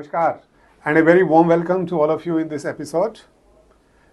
Namaskar, and a very warm welcome to all of you in this episode.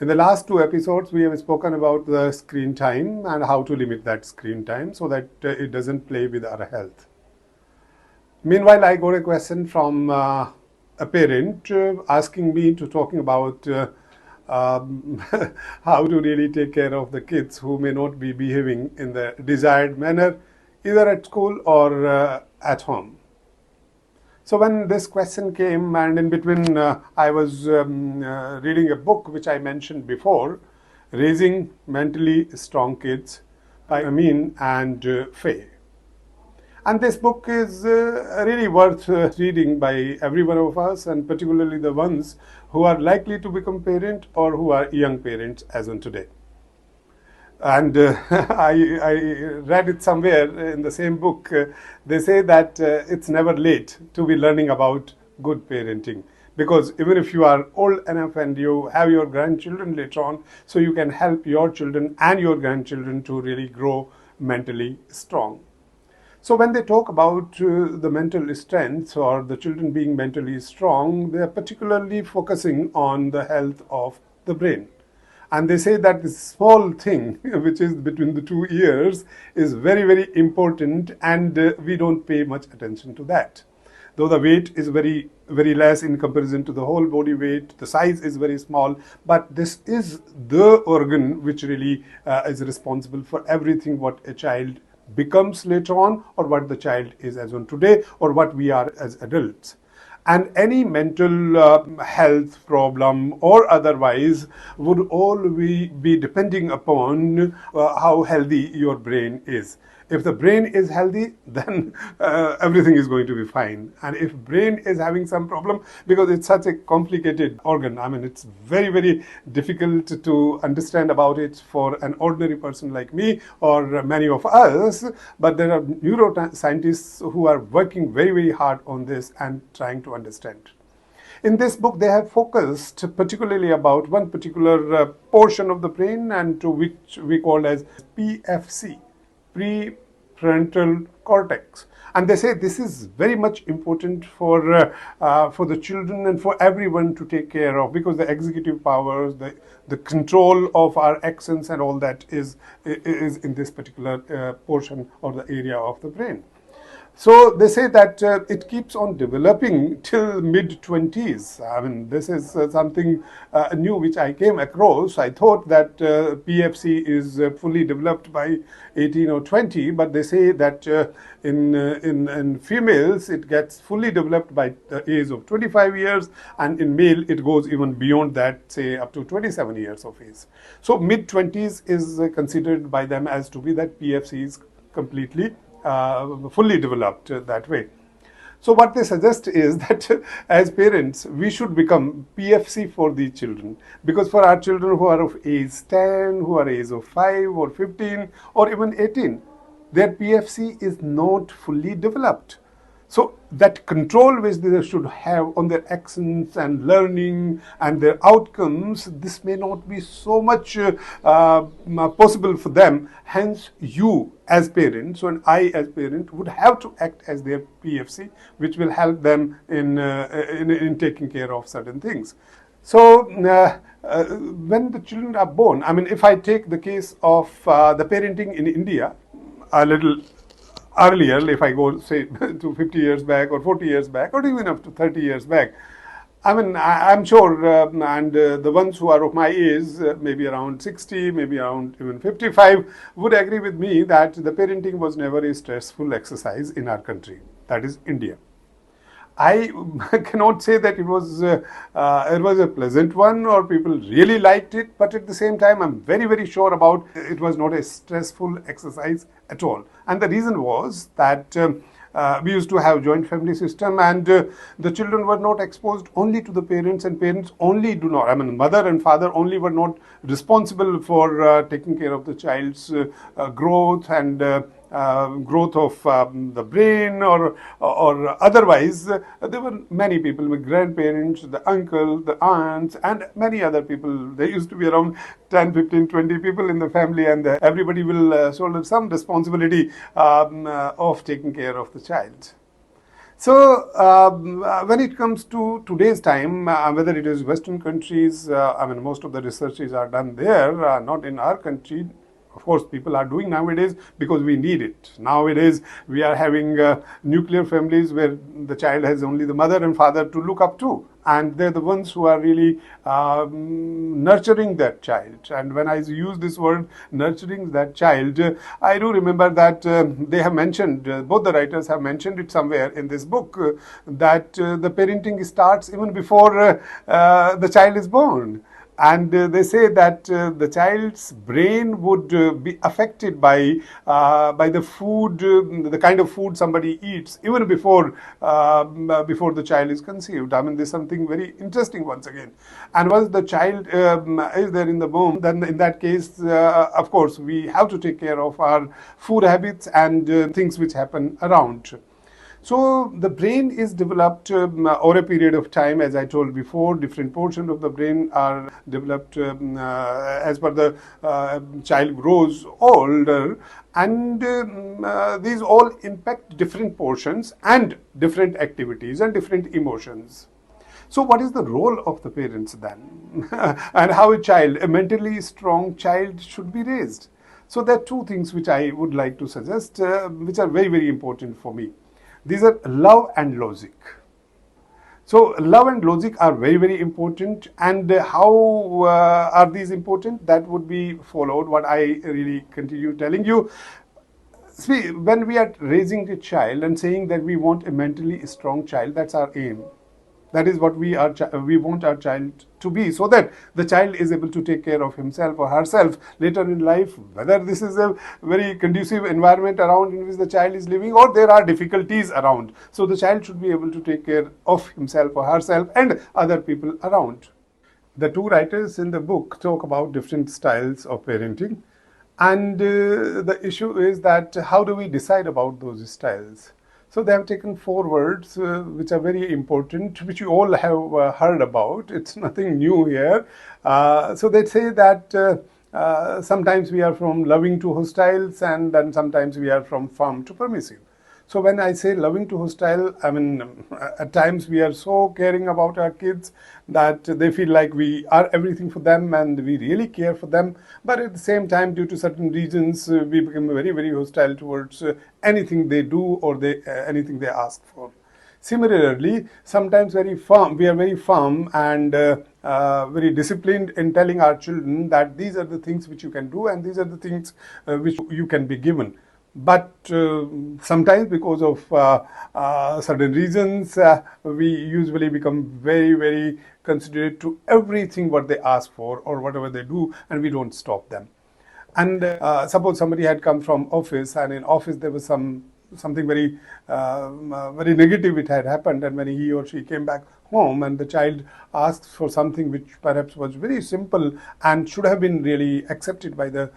In the last two episodes, we have spoken about the screen time and how to limit that screen time so that it doesn't play with our health. Meanwhile, I got a question from a parent asking me to talking about how to really take care of the kids who may not be behaving in the desired manner, either at school or at home. So when this question came, and in between I was reading a book which I mentioned before, Raising Mentally Strong Kids by Amin and Faye. And this book is really worth reading by every one of us, and particularly the ones who are likely to become parent or who are young parents as on today. And I read it somewhere in the same book. They say that it's never late to be learning about good parenting, because even if you are old enough and you have your grandchildren later on, so you can help your children and your grandchildren to really grow mentally strong. So when they talk about the mental strength or the children being mentally strong, they are particularly focusing on the health of the brain. And they say that this small thing, which is between the 2 ears, is very, very important, and we don't pay much attention to that. Though the weight is very, very less in comparison to the whole body weight, the size is very small, but this is the organ which really is responsible for everything what a child becomes later on, or what the child is as on today, or what we are as adults. And any mental health problem or otherwise would all be depending upon how healthy your brain is. If the brain is healthy, then everything is going to be fine. And if brain is having some problem, because it's such a complicated organ, I mean, it's very, very difficult to understand about it for an ordinary person like me or many of us. But there are neuroscientists who are working very, very hard on this and trying to understand. In this book, they have focused particularly about one particular portion of the brain, and to which we call as PFC. Prefrontal cortex, and they say this is very much important for the children and for everyone to take care of, because the executive powers, the control of our actions and all that is in this particular portion or the area of the brain. So they say that it keeps on developing till mid-20s. I mean, this is something new which I came across. I thought that PFC is fully developed by 18 or 20, but they say that in females it gets fully developed by the age of 25 years, and in male it goes even beyond that, say up to 27 years of age. So mid-20s is considered by them as to be that PFC is completely fully developed that way. So what they suggest is that as parents, we should become PFC for the children, because for our children who are of age 10, who are age of 5 or 15 or even 18, their PFC is not fully developed. So that control which they should have on their actions and learning and their outcomes, this may not be so much possible for them. Hence, you as parents, and I as parent, would have to act as their PFC, which will help them in taking care of certain things. So when the children are born, I mean, if I take the case of the parenting in India, a little earlier, if I go, say, to 50 years back or 40 years back or even up to 30 years back, I mean, I'm sure, and the ones who are of my age, maybe around 60, maybe around even 55, would agree with me that the parenting was never a stressful exercise in our country, that is India. I cannot say that it was a pleasant one or people really liked it, but at the same time, I'm very, very sure about it was not a stressful exercise at all. And the reason was that we used to have joint family system, and the children were not exposed only to the parents, and parents only do not, I mean, mother and father only were not responsible for taking care of the child's growth and growth of the brain or otherwise. There were many people, my grandparents, the uncle, the aunts, and many other people. There used to be around 10, 15, 20 people in the family, and everybody will shoulder some responsibility of taking care of the child. When it comes to today's time, whether it is Western countries, I mean, most of the researches are done there, not in our country. Of course, people are doing nowadays because we need it. Nowadays, we are having nuclear families where the child has only the mother and father to look up to. And they're the ones who are really nurturing that child. And when I use this word, nurturing that child, I do remember that they have mentioned, both the writers have mentioned it somewhere in this book, that the parenting starts even before the child is born. And they say that the child's brain would be affected by the food, the kind of food somebody eats, even before the child is conceived. I mean, there's something very interesting once again. And once the child is there in the womb, then in that case, of course, we have to take care of our food habits and things which happen around. So the brain is developed over a period of time. As I told before, different portions of the brain are developed as per the child grows older, and these all impact different portions and different activities and different emotions. So what is the role of the parents then? And how a mentally strong child should be raised? So there are two things which I would like to suggest, which are very, very important for me. These are love and logic. So love and logic are very, very important. And how are these important? That would be followed what I really continue telling you. See, when we are raising a child and saying that we want a mentally strong child, that's our aim. That is what we want our child to be, so that the child is able to take care of himself or herself later in life, whether this is a very conducive environment around in which the child is living or there are difficulties around. So the child should be able to take care of himself or herself and other people around. The two writers in the book talk about different styles of parenting. And the issue is that how do we decide about those styles? So they have taken four words which are very important, which you all have heard about. It's nothing new here. So they say that sometimes we are from loving to hostiles, and then sometimes we are from firm to permissive. So when I say loving to hostile, I mean, at times we are so caring about our kids that they feel like we are everything for them and we really care for them. But at the same time, due to certain reasons, we become very, very hostile towards anything they do or anything they ask for. Similarly, sometimes we are very firm and very disciplined in telling our children that these are the things which you can do and these are the things which you can be given. But sometimes because of certain reasons, we usually become very, very considerate to everything what they ask for or whatever they do, and we don't stop them. And suppose somebody had come from office, and in office there was something very very negative it had happened, and when he or she came back home and the child asked for something which perhaps was very simple and should have been really accepted by the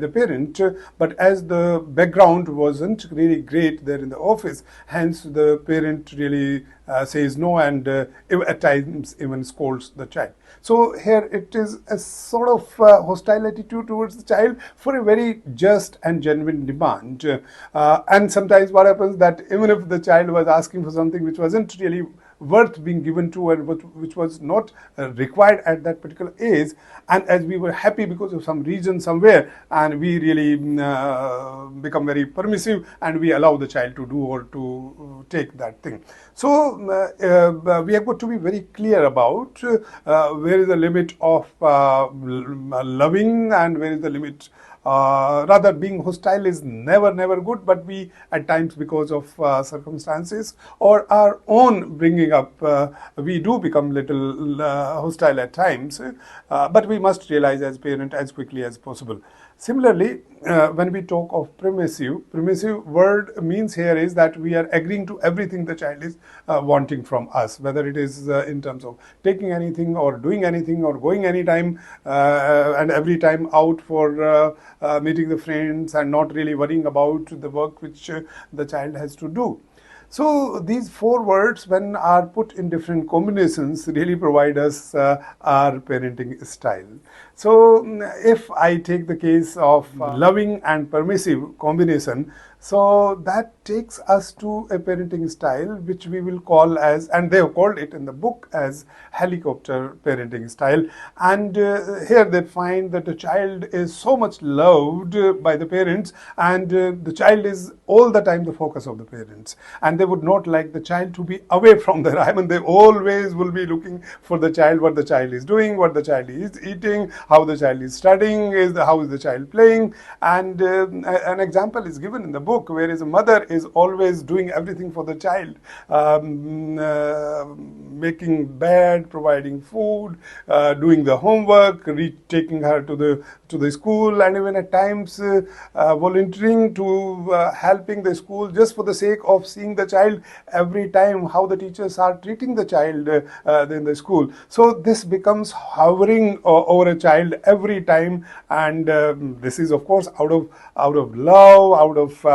parent, but as the background wasn't really great there in the office, hence the parent really says no and at times even scolds the child. So here it is a sort of hostile attitude towards the child for a very just and genuine demand. And sometimes what happens that even if the child was asking for something which wasn't really worth being given to and which was not required at that particular age, and as we were happy because of some reason somewhere, and we really become very permissive and we allow the child to do or to take that thing. So we have got to be very clear about where is the limit of loving and where is the limit. Rather, being hostile is never good, but we at times, because of circumstances or our own bringing up, we do become little hostile at times, but we must realize as parent as quickly as possible. Similarly, when we talk of permissive word means here is that we are agreeing to everything the child is wanting from us, whether it is in terms of taking anything or doing anything or going anytime and every time out for meeting the friends and not really worrying about the work which the child has to do. So these four words, when are put in different combinations, really provide us our parenting style. So if I take the case of loving and permissive combination, So that takes us to a parenting style which we will call as, and they have called it in the book as, helicopter parenting style. And here they find that the child is so much loved by the parents, and the child is all the time the focus of the parents, and they would not like the child to be away from them. I mean, they always will be looking for the child, what the child is doing, what the child is eating, how the child is studying, how is the child playing. And an example is given in the book, whereas a mother is always doing everything for the child, making bed, providing food, doing the homework, taking her to the school, and even at times volunteering to helping the school just for the sake of seeing the child every time, how the teachers are treating the child in the school. So this becomes hovering over a child every time, and this is of course out of love, out of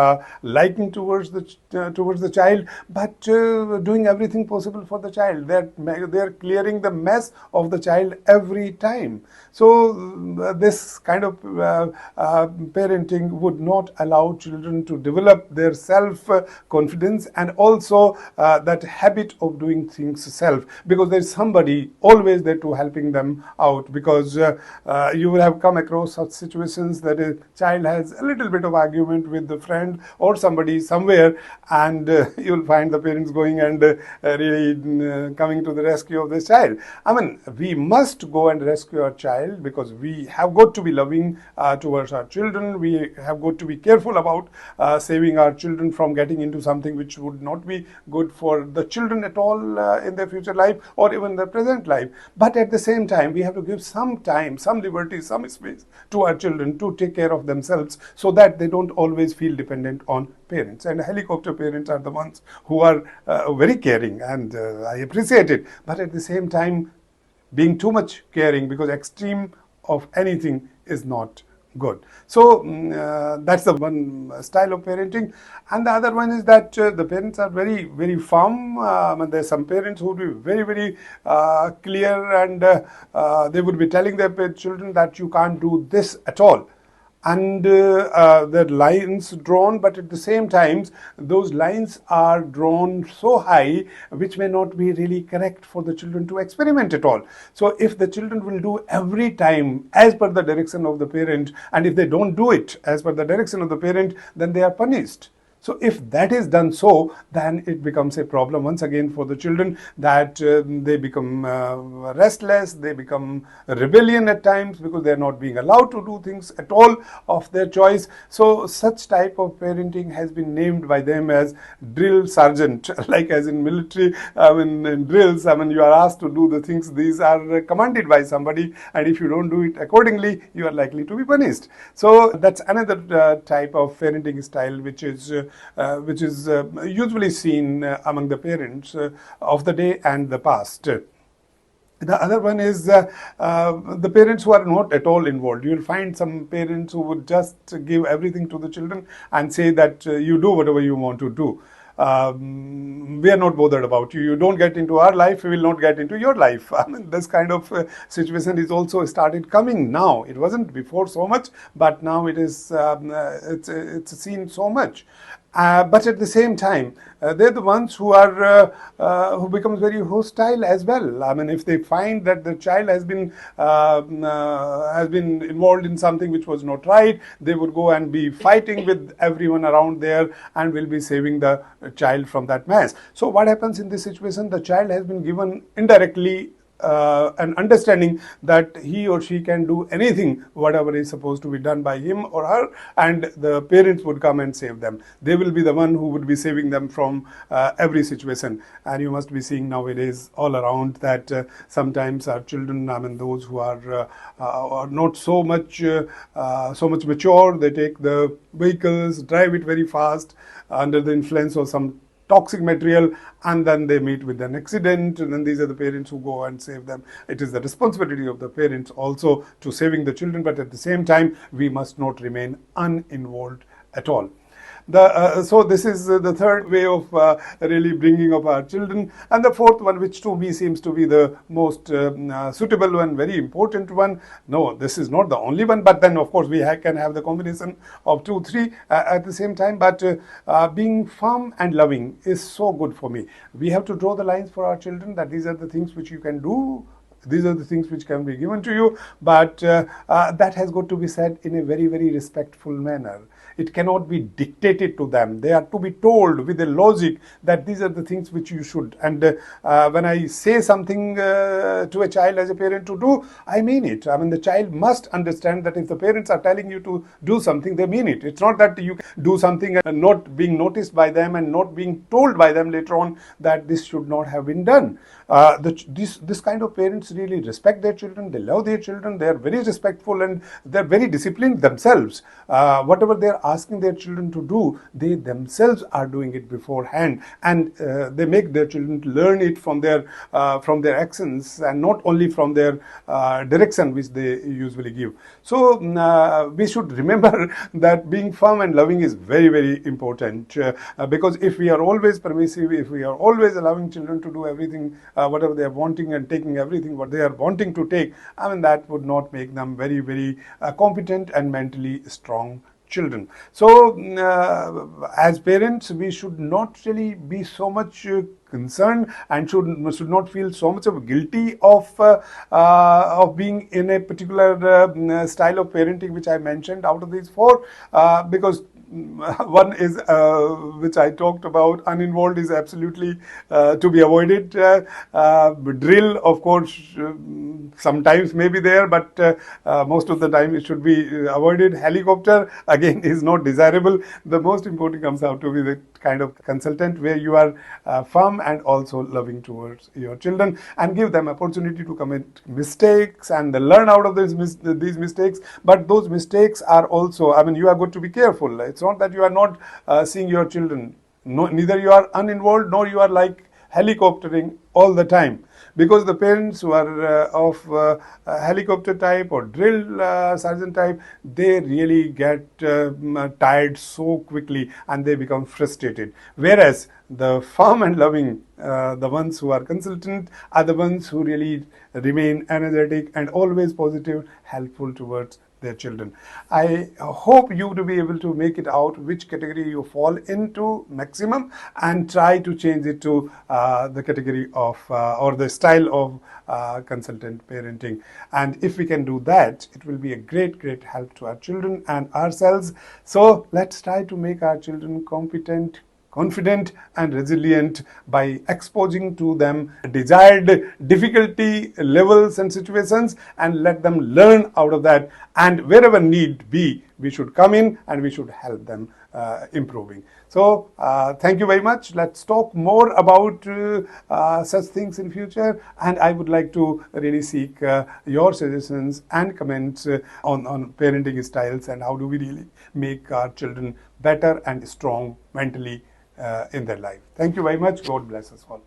liking towards the child, but doing everything possible for the child. They're clearing the mess of the child every time. So this kind of parenting would not allow children to develop their self-confidence and also that habit of doing things self, because there's somebody always there to helping them out. Because you will have come across such situations that a child has a little bit of argument with the friend or somebody somewhere, and you'll find the parents going and really coming to the rescue of this child. I mean, we must go and rescue our child, because we have got to be loving towards our children. We have got to be careful about saving our children from getting into something which would not be good for the children at all in their future life or even their present life. But at the same time, we have to give some time, some liberty, some space to our children to take care of themselves, so that they don't always feel dependent on parents. And helicopter parents are the ones who are very caring, and I appreciate it. But at the same time, being too much caring, because extreme of anything is not good. So that's the one style of parenting. And the other one is that the parents are very, very firm. And there's some parents who would be very, very clear, and they would be telling their children that you can't do this at all. And the lines drawn, but at the same time, those lines are drawn so high, which may not be really correct for the children to experiment at all. So if the children will do every time as per the direction of the parent, and if they don't do it as per the direction of the parent, then they are punished. So if that is done so, then it becomes a problem once again for the children, that they become restless, they become rebellion at times, because they are not being allowed to do things at all of their choice. So such type of parenting has been named by them as drill sergeant, like as in military, in drills, you are asked to do the things, these are commanded by somebody, and if you don't do it accordingly, you are likely to be punished. So that's another type of parenting style which is usually seen among the parents of the day and the past. The other one is the parents who are not at all involved. You'll find some parents who would just give everything to the children and say that you do whatever you want to do. We are not bothered about you. You don't get into our life, we will not get into your life. This kind of situation is also started coming now. It wasn't before so much, but now it is. It's seen so much. But at the same time, they're the ones who becomes very hostile as well. If they find that the child has been involved in something which was not right, they would go and be fighting with everyone around there, and will be saving the child from that mess. So what happens in this situation? The child has been given indirectly an understanding that he or she can do anything, whatever is supposed to be done by him or her, and the parents would come and save them. They will be the one who would be saving them from every situation. And you must be seeing nowadays all around that sometimes our children, those who are not so much mature, they take the vehicles, drive it very fast under the influence of some toxic material, and then they meet with an accident, and then these are the parents who go and save them. It is the responsibility of the parents also to saving the children, but at the same time, we must not remain uninvolved at all. So this is the third way of really bringing up our children. And the fourth one, which to me seems to be the most suitable one, very important one. No, this is not the only one, but then of course we can have the combination of two, three at the same time. But being firm and loving is so good for me. We have to draw the lines for our children that these are the things which you can do, these are the things which can be given to you, but that has got to be said in a very, very respectful manner. It cannot be dictated to them. They are to be told with a logic that these are the things which you should. And when I say something to a child as a parent to do, I mean it. I mean, the child must understand that if the parents are telling you to do something, they mean it. It's not that you do something and not being noticed by them and not being told by them later on that this should not have been done. This kind of parents really respect their children, they love their children, they are very respectful, and they're very disciplined themselves. Whatever they're asking their children to do, they themselves are doing it beforehand, and they make their children learn it from their actions and not only from their direction which they usually give. So we should remember that being firm and loving is very, very important, because if we are always permissive, if we are always allowing children to do everything whatever they are wanting and taking everything what they are wanting to take, I mean, that would not make them very, very competent and mentally strong children. So as parents, we should not really be so much concerned and should not feel so much of guilty of being in a particular style of parenting which I mentioned out of these four, because one is which I talked about, uninvolved, is absolutely to be avoided. Drill, of course, sometimes may be there, but most of the time it should be avoided. Helicopter, again, is not desirable. The most important comes out to be the kind of consultant where you are firm and also loving towards your children and give them opportunity to commit mistakes and learn out of these mistakes. But those mistakes are also, I mean, you are going to be careful. It's not that you are not seeing your children. No, neither you are uninvolved nor you are like helicoptering all the time, because the parents who are of helicopter type or drill sergeant type, they really get tired so quickly and they become frustrated. Whereas the firm and loving, the ones who are consultant, are the ones who really remain energetic and always positive, helpful towards their children. I hope you to be able to make it out which category you fall into maximum and try to change it to the category of or the style of consultant parenting. And if we can do that, it will be a great, great help to our children and ourselves. So let's try to make our children competent, confident and resilient by exposing to them desired difficulty levels and situations and let them learn out of that, and wherever need be, we should come in and we should help them improving. So thank you very much. Let's talk more about such things in future, and I would like to really seek your suggestions and comments on parenting styles and how do we really make our children better and strong mentally in their life. Thank you very much. God bless us all.